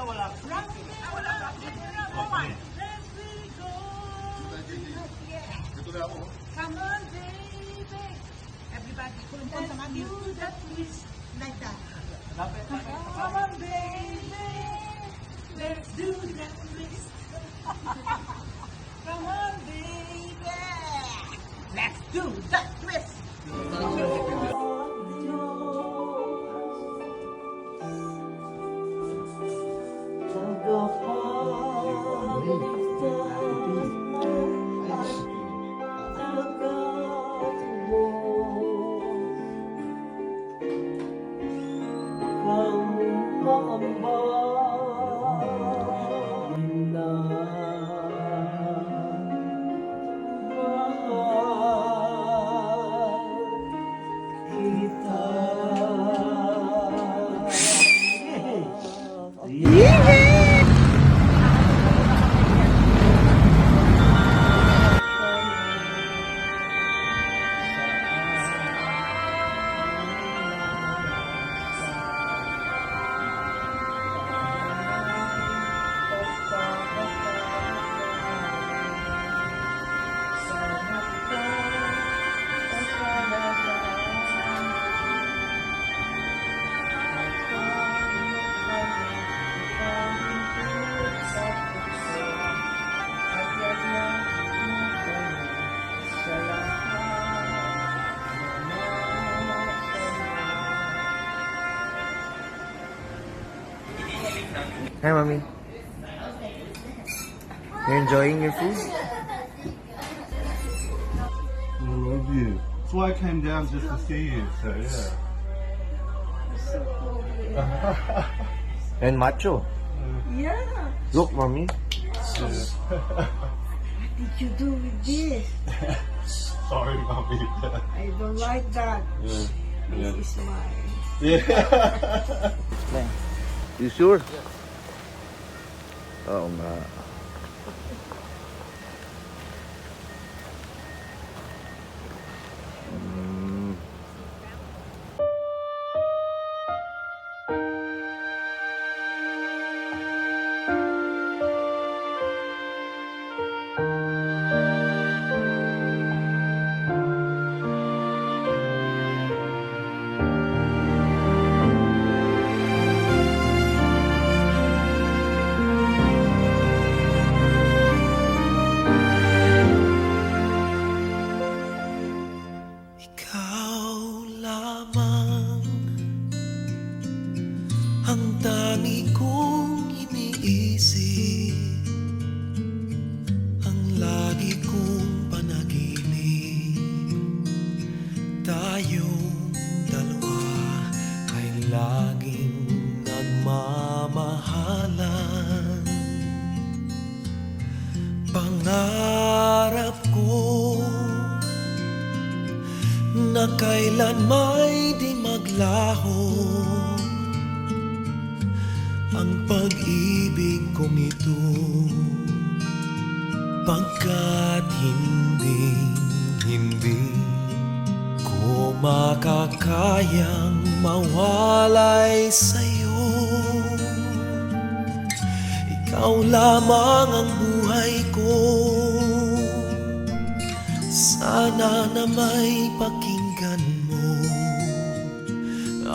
wala. Wala ba? Come on. Ito na ako. Come on, baby. Everybody, let's do that twist like that. Come on, baby. Let's do that twist. Come on, baby. Let's do that twist. Hi, Mommy. You're enjoying your food? I love you. That's why I came down just to see you, so yeah. And macho. Yeah. Look, Mommy. What did you do with this? Sorry, Mommy. I don't like that. Yeah. This is mine. Yeah. You sure? Oo nga. Ang dami kong iniisip, ang lagi kong panaginip, tayong dalawa ay laging nagmamahalan. Pangarap ko na kailan may di maglaho ang pag-ibig kong ito, pagkat hindi ko makakayang mawalay sa'yo. Ikaw lamang ang buhay ko, sana na may pakinggan mo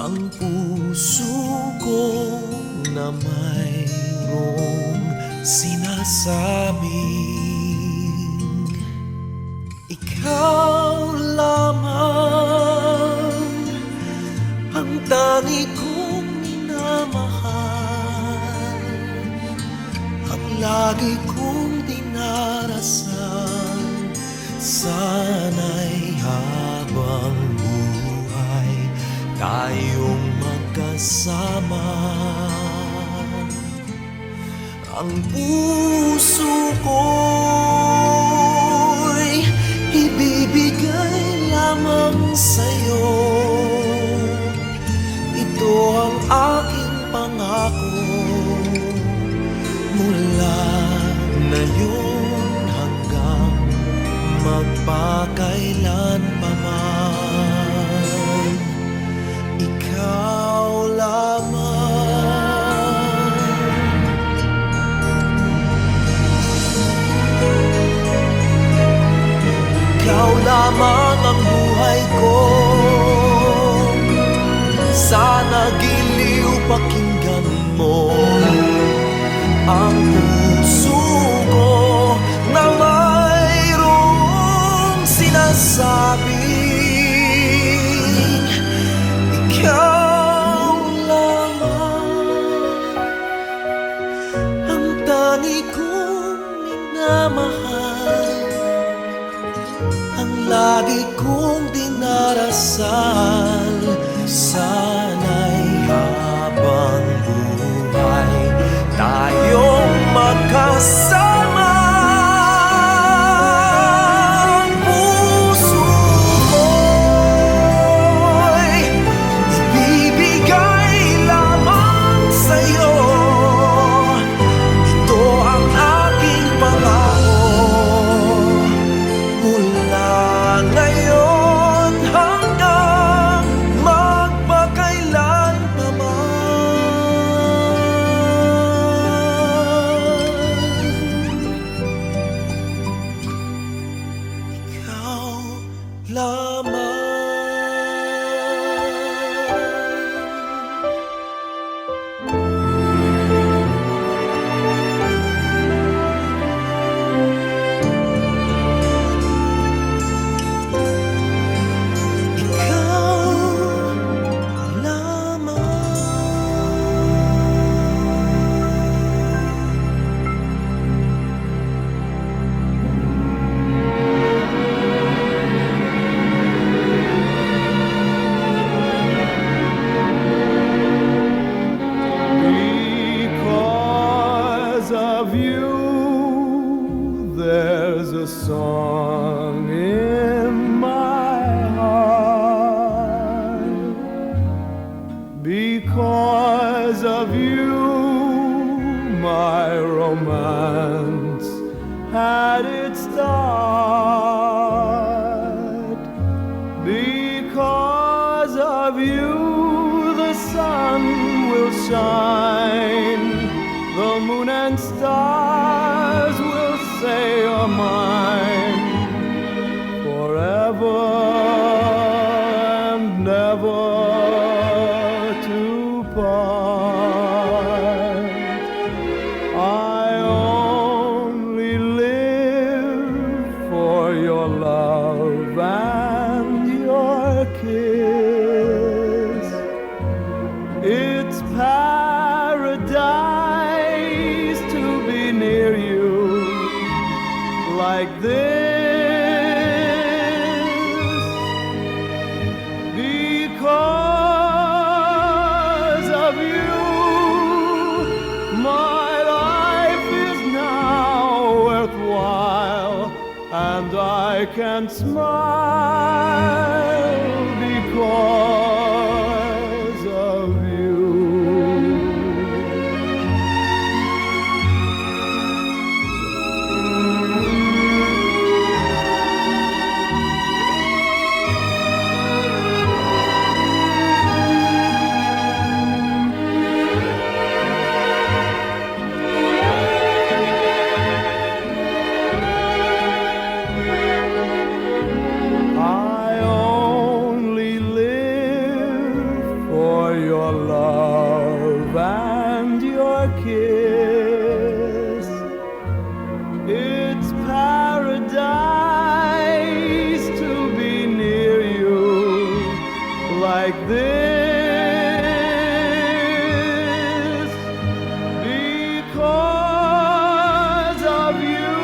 ang puso ko na mayroong sinasabing ikaw lamang ang tangi kong minamahal, ang lagi kong dinarasal. Sana'y habang buhay tayong magkasama. Ang puso ko'y ibibigay lamang sa'yo. Ito ang aking pangako mula ngayon hanggang magpakailan pa man. Ikaw lamang pakinggan mo ang puso ko na mayroong sinasabing ikaw lamang ang tangi kong minamahal, ang lagi kong dinarasal. Sana'y habang buhay tayong magkasama. Ang puso ko'y ibibigay lamang sa'yo. Ito ang aking pangako mula ngayon hanggang magpakailan pa man. Ikaw lamang. Because of you, there's a song in my heart. Because of you, my romance had its start. Because of you, the sun will shine, the moon and stars will say you're mine forever and never to part. I only live for your love and your kiss. It's paradise to be near you like this. Because of you, my life is now worthwhile, and I can smile because of you. I only live for your love and your kiss. It's paradise to be near you like this. Because of you,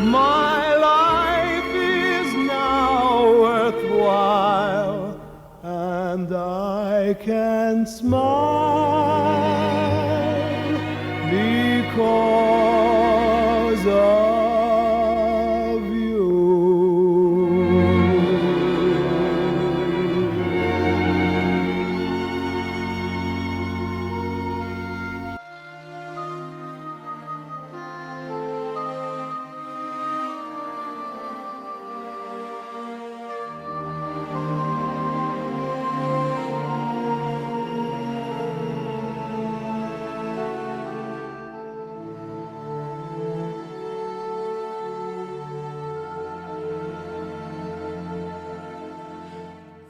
my life is now worthwhile, and I can smile because of you.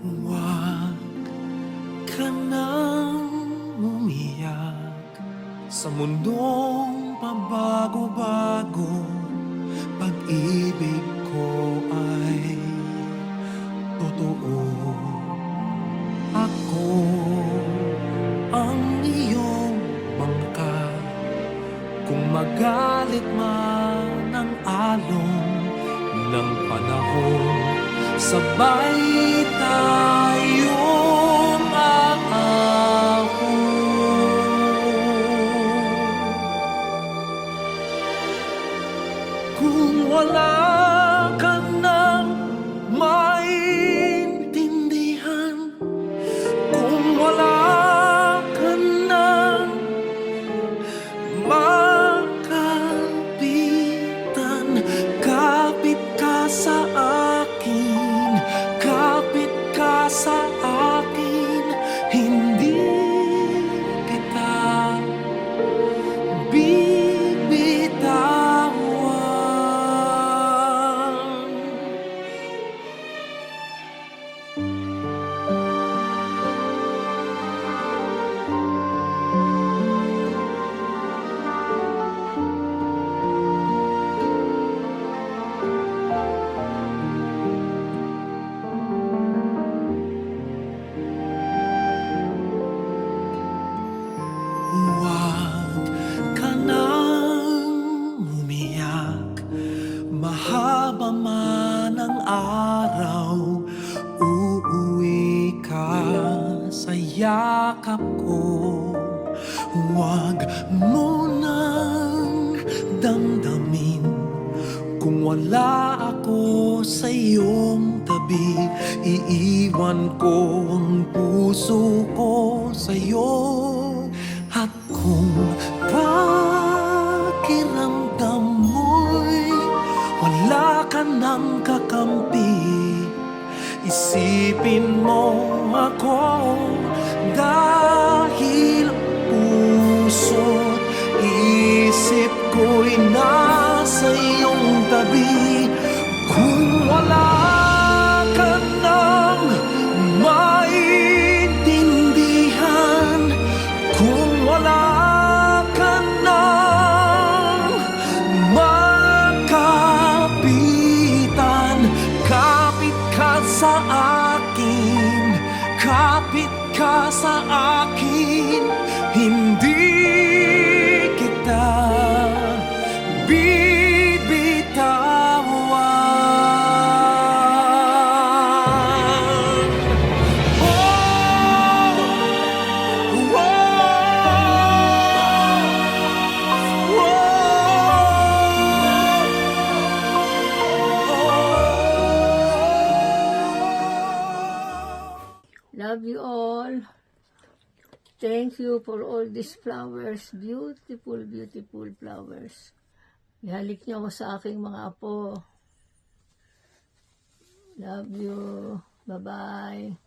Huwag ka nang Sa mundong pabago-bago, pag-ibig ko ay totoo. Ako ang iyong bangka, kung magalit man ang alon ng panahon, sabay tayong aahon. Kung wala ka nang maintindihan, kung wala ka nang makapitan, kapit ka sa akin, kapit ka sa akin, hindi kita bibitawan. Huwag ka nang umiyak, mahaba man ang araw, uuwi ka sa yakap ko. Huwag mo nang damdamin kung wala ako sa iyong tabi. Iiwan ko ang puso ko sa iyo. At kung pakiramdam mo'y wala ka nang kakampi, isipin mo ako, dahil puso't isip ko'y nasa iyong tabi. Kung wala ka nang maintindihan, kung wala ka nang makapitan, kapit ka sa akin, kapit ka sa akin, hindi kita bibitawan. Love you all. Thank you for all these flowers. Beautiful, beautiful flowers. Ihalik niyo ako sa aking mga apo. Love you. Bye-bye.